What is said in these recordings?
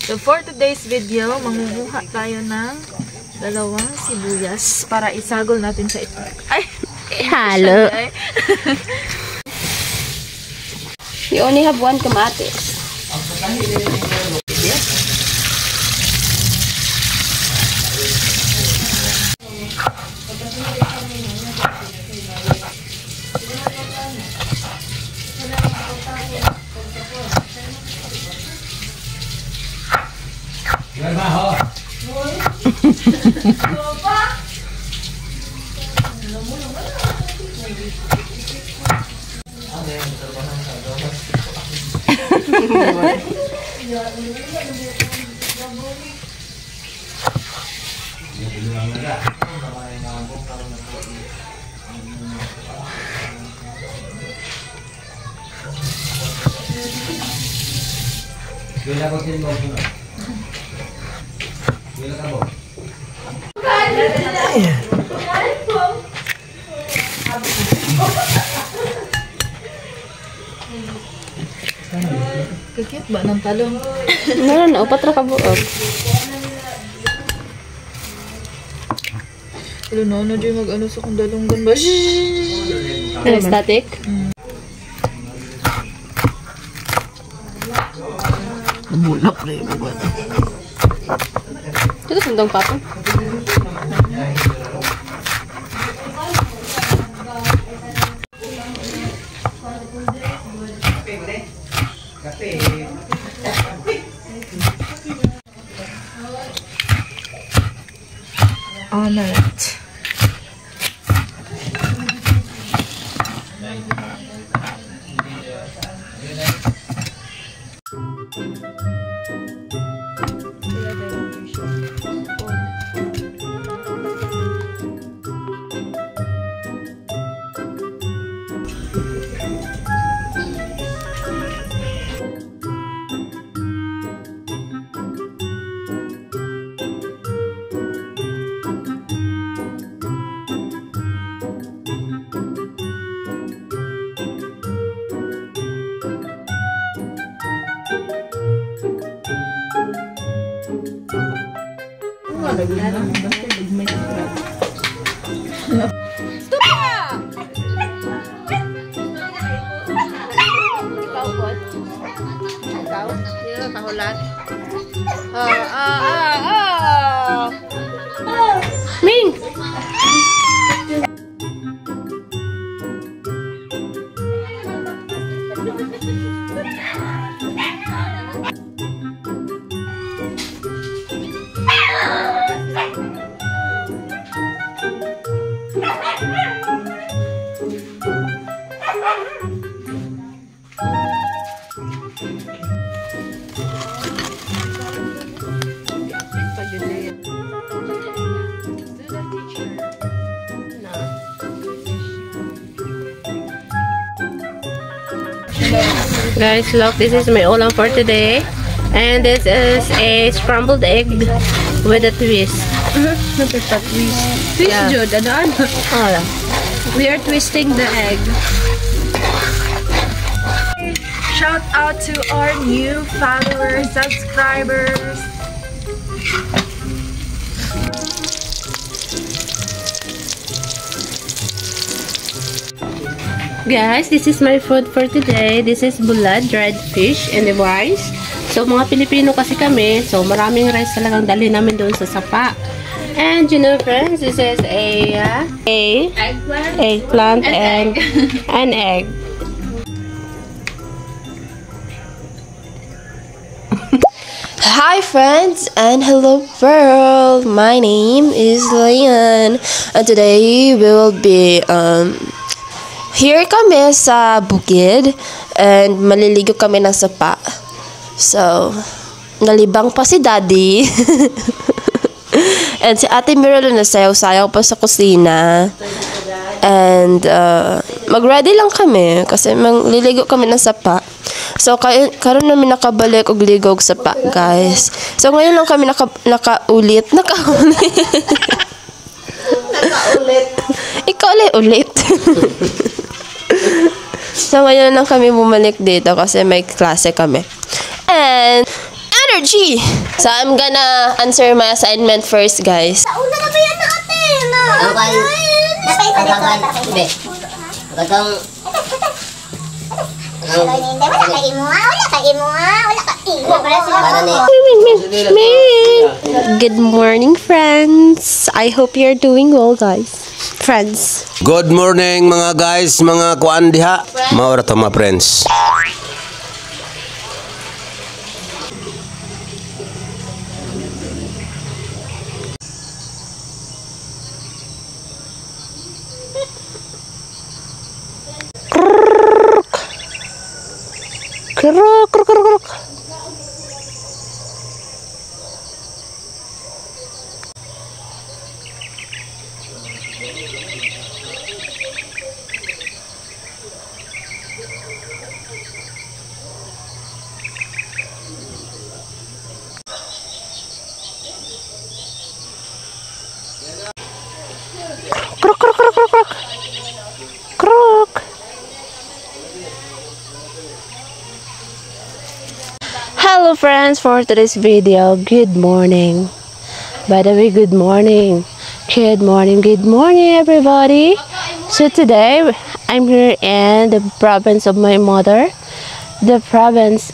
So for today's video, mangunguha tayo ng dalawang sibuyas para isagol natin sa ito. Ay! Halo. You only have one kamatis. Kikit ba ng talong? No, upat ra ka buok. No, di mag-ano sa kong dalonggan ba? Static? Nabulak na yung ba? Ito sundang papa. Omelette. Ming! Guys, look, this is my ulam for today. And this is a scrambled egg with a twist. Not a twist. Twist, Yeah. Jud. Ano? Oh, We are twisting the egg. Shout out to our new followers, subscribers. guys, this is my food for today. This is bulad, dried fish, and the rice. So, mga Pilipino kasi kami. So, maraming rice talagang dali namin doon sa sapa. And, you know, friends, this is eggplant and an egg. Hi friends and hello world. My name is Leon and today we will be here kami sa bukid and maliligo kami ng sapa. So, nalibang pa si Daddy. And si Ate Miralo nasayaw-sayaw pa sa kusina. And mag-ready lang kami kasi magliligo kami ng sapa. So, karon namin nakabalik og ligog sapa, guys. So, ngayon lang kami nakaulit. Ikaw ulit. So, ngayon lang kami bumalik dito kasi may klase kami. And, energy! So, I'm gonna answer my assignment first, guys. Una na ba yan natin? Napay sa dito. Gatong Wala ka imo ha. Good morning, friends. I hope you're doing well, guys. Friends. good morning mga guys, mga kuan diha. Maura to mga friends. Kruk, kruk, kruk, kruk. Kruk, kruk, kruk, kruk, kruk. Kruk. Hello friends, for today's video, good morning. By the way, good morning. Good morning, good morning everybody. So today, I'm here in the province of my mother. The province,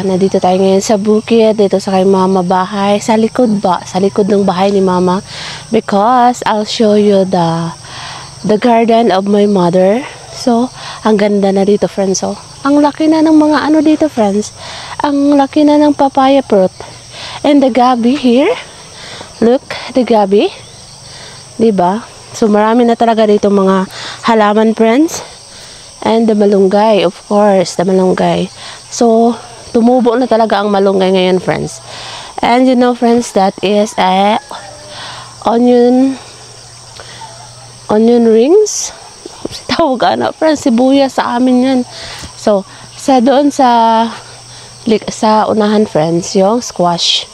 nandito tayo ngayon sa bukid, dito sa kay mama bahay. Sa likod sa likod ng bahay ni mama. Because I'll show you the garden of my mother. So, ang ganda na dito friends. So, ang laki na ng mga ano dito friends. Ang laki na ng papaya fruit. And the gabi here. Look, the gabi. Diba? So, marami na talaga dito mga halaman friends. And the malunggay, of course, the malunggay. So, tumubo na talaga ang malunggay ngayon friends. And you know friends, that is a onion rings. Tawag na friends, sibuyas sa amin yan. So, doon sa unahan friends, yung squash.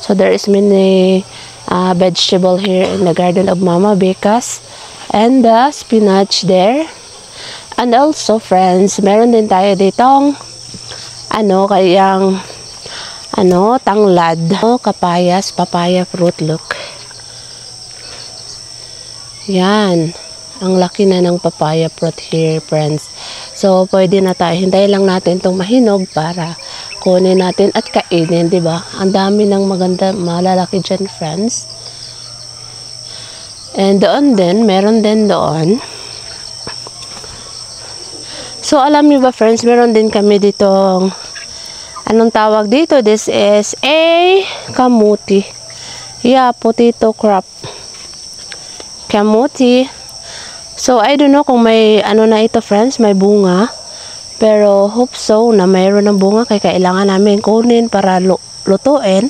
So, there is many vegetable here in the garden of Mama Becas. And the spinach there. And also friends, meron din tayo ditong tanglad. Papaya fruit, look. Yan. Ang laki na ng papaya fruit here, friends. So, pwede na tayo. Hintayin lang natin itong mahinog para kunin natin at kainin, di ba? Ang dami ng maganda, malalaki dyan, friends. And doon din, meron din doon. So, alam niyo ba, friends, meron din kami ditong, anong tawag dito? This is a kamuti. Yeah, potato crop. Kamuti. So, I don't know kung may na ito friends, may bunga. Pero, hope so na mayroon ng bunga kaya kailangan namin kunin para lutuin.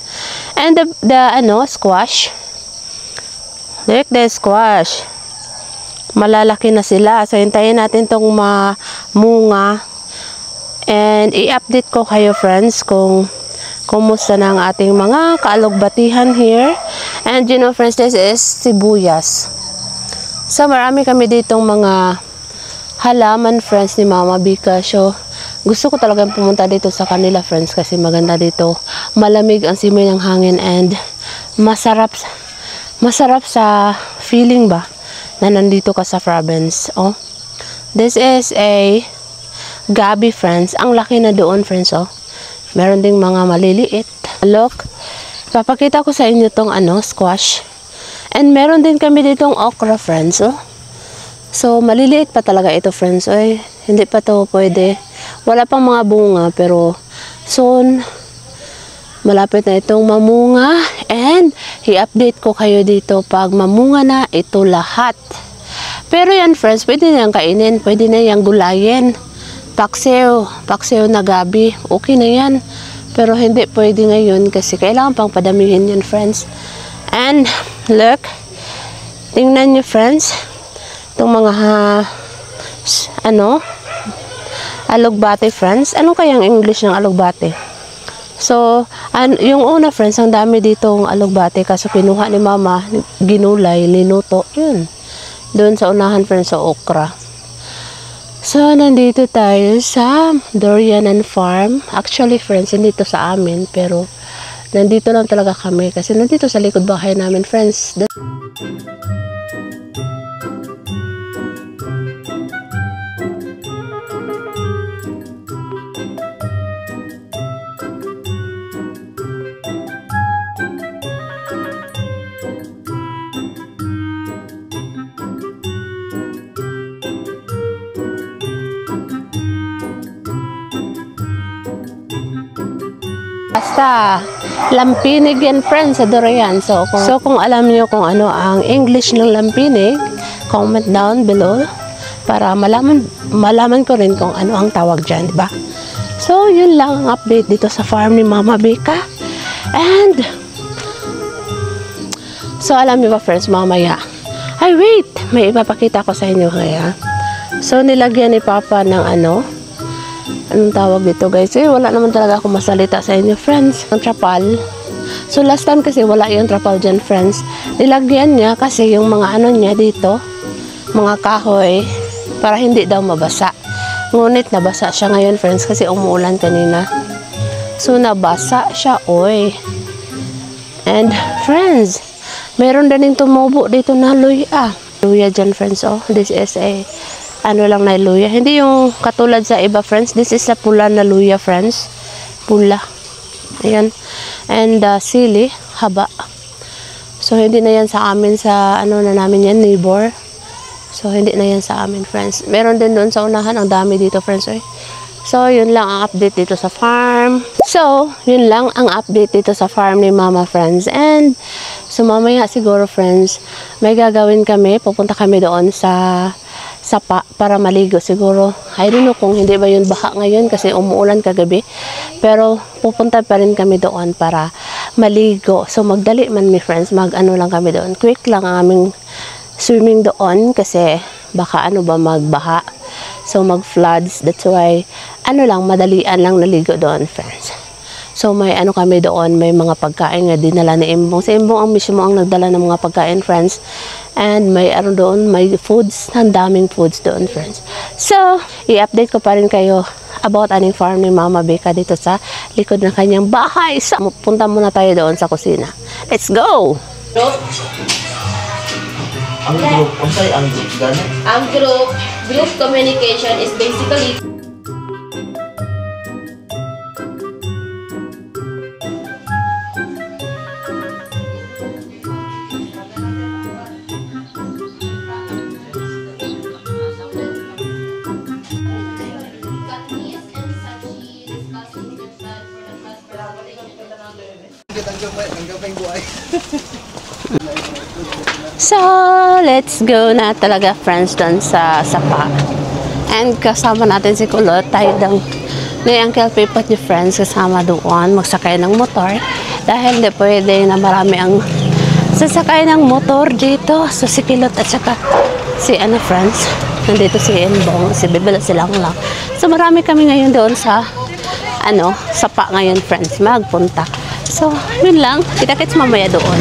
And the squash. Look, the squash. Malalaki na sila. So, hintayin natin itong mamunga. And, i-update ko kayo friends kung kumusta na ang ating mga kaalugbatihan here. And, you know friends, this is sibuyas. So, marami kami ditong mga halaman, friends, ni Mama Bika. So, gusto ko talagang pumunta dito sa kanila, friends, kasi maganda dito. Malamig ang simoy ng hangin and masarap sa feeling ba na nandito ka sa province. Oh. This is a gabi, friends. Ang laki na doon, friends, oh. Meron ding mga maliliit. Look, papakita ko sa inyo tong squash. And meron din kami ditong okra, friends, oh. So, maliliit pa talaga ito, friends. Oy, hindi pa to pwede. Wala pang mga bunga, pero soon, malapit na itong mamunga. And, i-update ko kayo dito pag mamunga na ito lahat. Pero yan, friends, pwede na yung kainin. Pwede na yung gulayin. Paksiw na gabi. Okay na yan. Pero hindi pwede ngayon kasi kailangan pang padamihin yan, friends. And, look, tingnan nyo, friends, itong mga, alugbate, friends. Ano kayang English ng alugbate? So, yung una, friends, ang dami ditong alugbate kasi pinuha ni Mama, ginulay, linuto, yun. Doon sa unahan, friends, sa okra. So, nandito tayo sa Dorianan Farm. Actually, friends, hindi to sa amin, pero nandito lang talaga kami kasi nandito sa likod bahay namin, friends. Basta, lampinig yan, friends, sa Dorian. So, kung alam niyo kung ano ang English ng lampinig, comment down below para malaman ko rin kung ano ang tawag dyan, diba? So, yun lang ang update dito sa farm ni Mama Becca. And, so, alam niyo ba, friends, mamaya, ay, wait! May ipapakita ko sa inyo kaya. So, nilagyan ni Papa ng anong tawag dito, guys? Wala naman talaga ako masalita sa inyo, friends. Ang trapal. So, last time kasi wala yung trapal dyan, friends. Nilagyan niya kasi yung mga niya dito, mga kahoy, para hindi daw mabasa. Ngunit nabasa siya ngayon, friends, kasi umuulan kanina. So, nabasa siya, oy. And, friends, meron din tumubo dito na luya. Luya dyan, friends, oh. This is a lang na luya. Hindi yung katulad sa iba, friends. This is a pula na luya, friends. Pula. Ayan. And sili, haba. So, hindi na yan sa amin sa na namin yan, neighbor. So, hindi na yan sa amin, friends. Meron din doon sa unahan. Ang dami dito, friends. Eh. So, yun lang ang update dito sa farm. So, yun lang ang update dito sa farm ni Mama, friends. And, so mamaya siguro, friends, may gagawin kami. Pupunta kami doon sa sapa para maligo siguro. I don't know kung hindi ba yun baha ngayon kasi umuulan kagabi. Pero pupunta pa rin kami doon para maligo. So magdali man, mi friends, lang kami doon. Quick lang ang aming swimming doon kasi baka magbaha. So mag-floods. That's why madalian lang naligo doon, friends. So may kami doon, may mga pagkain nga dinala ni Imbong. Si Imbong ang mismo ang nagdala ng mga pagkain, friends. And may doon, may foods, ang daming foods doon, friends. So, i-update ko pa rin kayo about aning farm ni Mama Becca dito sa likod ng kanyang bahay. So, punta muna tayo doon sa kusina. Let's go! Ang group, ang group gano'n? Ang group communication is basically So, let's go na talaga, friends, doon sa sapa. And kasama natin si Kulot. Tayo daw ni Uncle Pipot ni friends kasama doon. Magsakay ng motor. Dahil hindi pwede na marami ang sasakay ng motor dito. So, si Kulot at saka si friends. Nandito si Imbong. Si Bibila silang lang. So, marami kami ngayon doon sa sapa ngayon, friends. Magpunta. So, yun lang. Kita-kits mamaya doon.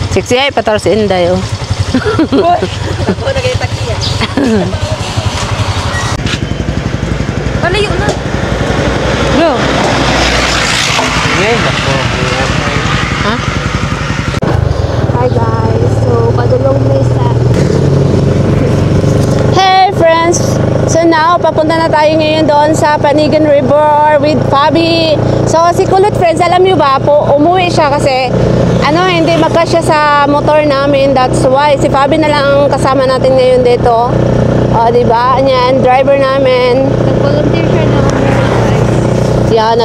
Siksi ay patar si Inday, oh. Palayo na. Bro. Ha? Hi guys. So, padulong may Hey friends. So now, papunta na tayo ngayon doon sa Panigan River with Fabi. So, si Kulot, friends, alam nyo ba po, umuwi siya kasi hindi magkasya sa motor namin. That's why si Fabi na lang ang kasama natin ngayon dito. Diba? Yan, driver namin. Nag-volunteer siya na Yeah,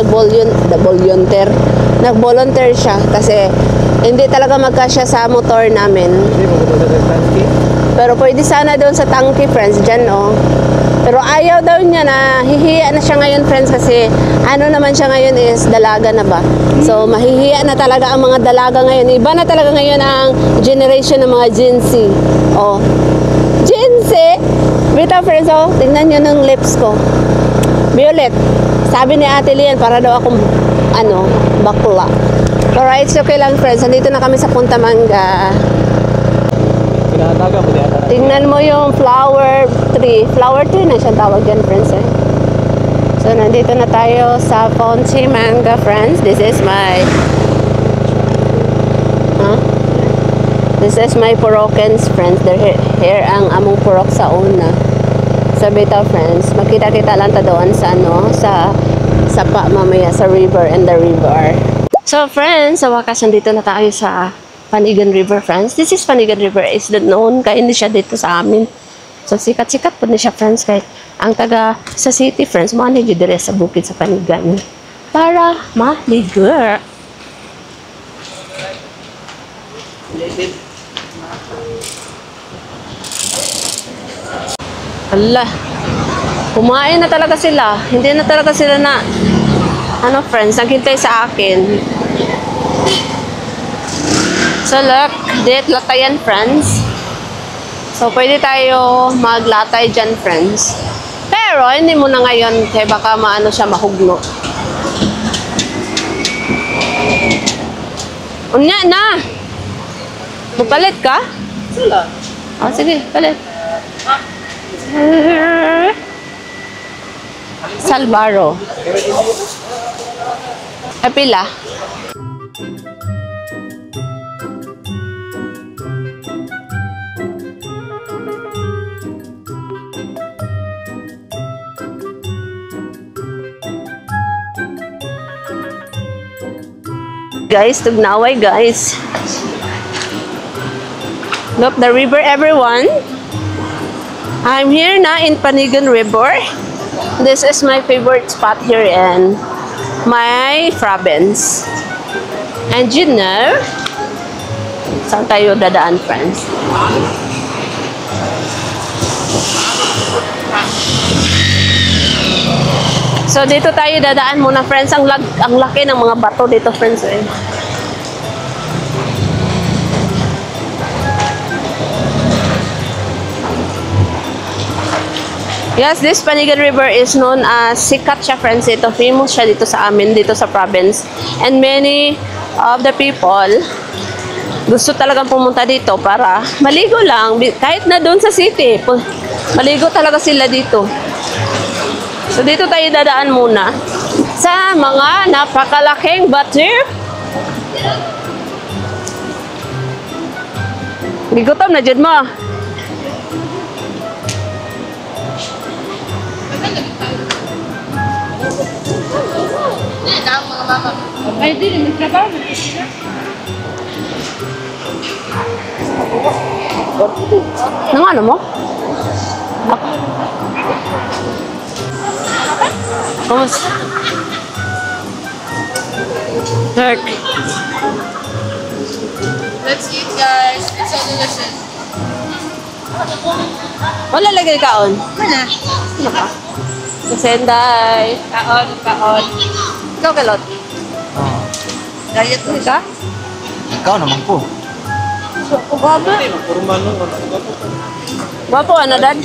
nag-volunteer siya kasi hindi talaga magkasya sa motor namin. Pero pwede sana doon sa tangke, friends, dyan, oh. Pero ayaw daw niya na, hihiya na siya ngayon, friends, kasi naman siya ngayon is dalaga na ba. So, mahihiya na talaga ang mga dalaga ngayon. Iba na talaga ngayon ang generation ng mga Gen Z. Oh. Gen Z? Bita, friends, oh, tingnan nyo ng lips ko. Violet. Sabi ni Ate Lian, para daw akong, bakla. Alright, so okay lang, friends. Nandito na kami sa Punta Manga. Pinakataga mo, di ata Tingnan mo yung flower tree. Flower tree na siyang tawag dyan, friends. Eh. So, nandito na tayo sa Ponchimanga, friends. This is my... This is my Purokens, friends. Here ang among purok sa una. So, bitaw, friends. Makita-kita lang ta doon sa ano, sa sapa mamaya sa river and the river. So, friends, sa wakas nandito na tayo sa Panigan River, friends. This is Panigan River. Is the known kaya hindi siya dito sa amin. So, sikat-sikat po na siya, friends. Kahit ang taga sa city, friends, manage dire sa bukid sa Panigan. Para maligo. Ala, kumain na talaga sila. Hindi na talaga sila na, ano, friends, naghintay sa akin. So, look, date latayan, friends. So, pwede tayo maglatay dyan, friends. Pero, hindi mo na ngayon, kaya baka maano siya, mahugno. Unya na! Magpalit ka? Sila. Oh, sige, palit. Salvaro. Pila. Guys, tugnaway guys. Look, the river, everyone. I'm here na in Panigan River. This is my favorite spot here in my province. And you know, saan tayo dadaan, friends? So, dito tayo dadaan muna, friends. Ang laki ng mga bato dito, friends. Eh. Yes, this Panigan River is known as sikat siya, friends. Ito, famous siya dito sa amin, dito sa province. And many of the people gusto talagang pumunta dito para maligo lang. Kahit na doon sa city, maligo talaga sila dito. So, dito tayo dadaan muna sa mga napakalaking bato. Gigutom na dyan mo. Ay, di, may trabaho. Nang ano mo? Kamusta? Dark. Let's eat, guys. It's so delicious. Wala lagay kaon. Wala. Ano ka? Kasenday. Kaon, kaon. Ikaw kalot. Diet mo Ka? Ikaw naman po. Guwapo. Guwapo, ano, Dad?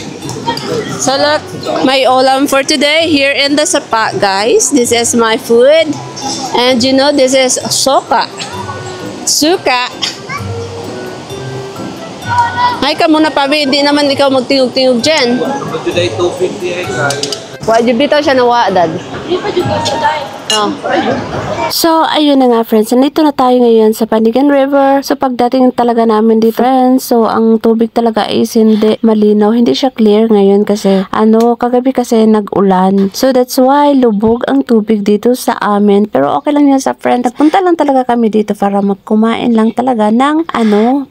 So, look, my ulam for today here in the sapa, guys. This is my food. And you know, this is suka. Ay ka muna, Pabi. Hindi naman ikaw magtingog-tingog dyan. Today 250 ay kaya. Wajib bitaw siya nawa, Dad. Oh. So, ayun na nga, friends. Nandito na tayo ngayon sa Panigan River. So, pagdating talaga namin dito, friends, so, ang tubig talaga is hindi malinaw. Hindi siya clear ngayon kasi, kagabi kasi nag-ulan. So, that's why lubog ang tubig dito sa amin. Pero okay lang yan sa friends. Nagpunta lang talaga kami dito para magkumain lang talaga ng,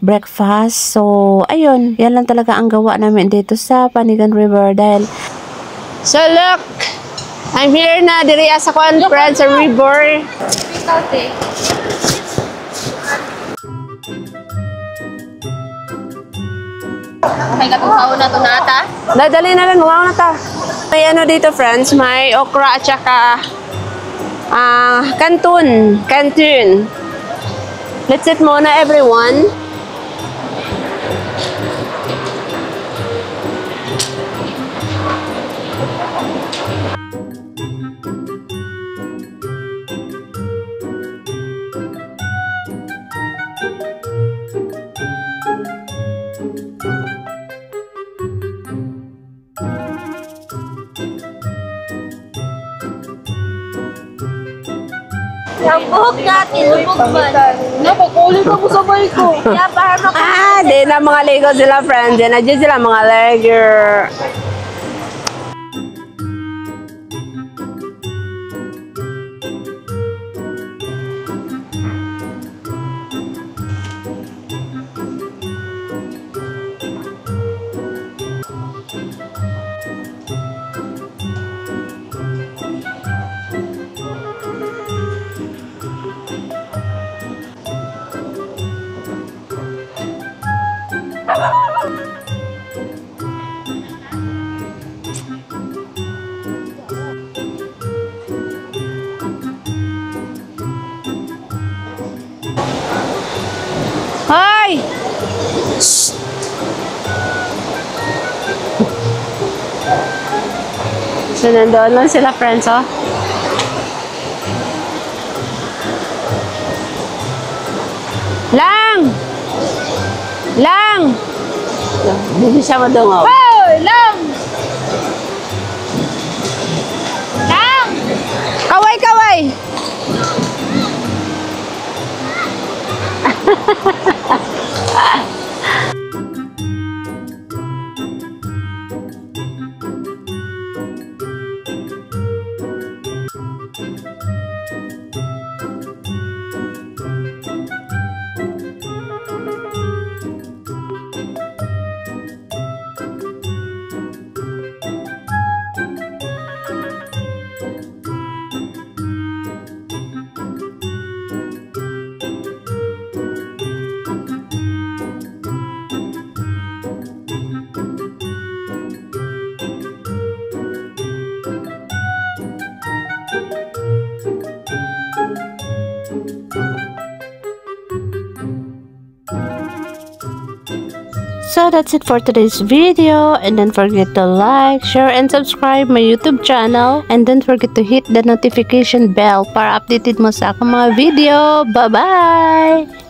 breakfast. So, ayun. Yan lang talaga ang gawa namin dito sa Panigan River dahil so, look! I'm here na diri sa friends sa river. Okay, katong sauna to nata. Dali na lang, mga na ta. May dito, friends, may okra at saka canton. Let's eat muna, everyone. Ang buhok natin, lubog man. Napakulit ako sa bike ko. Kaya para Di na mga Lego sila, friends. Di na dyan sila mga Lego. Hoy! So, nandoon lang sila, friends, oh. Lang! Lang! Hindi siya madungaw. Hoy! Lang! Lang! Kaway, kaway! So that's it for today's video, and don't forget to like, share, and subscribe my YouTube channel, and don't forget to hit the notification bell para updated mo sa akong mga video. Bye-bye!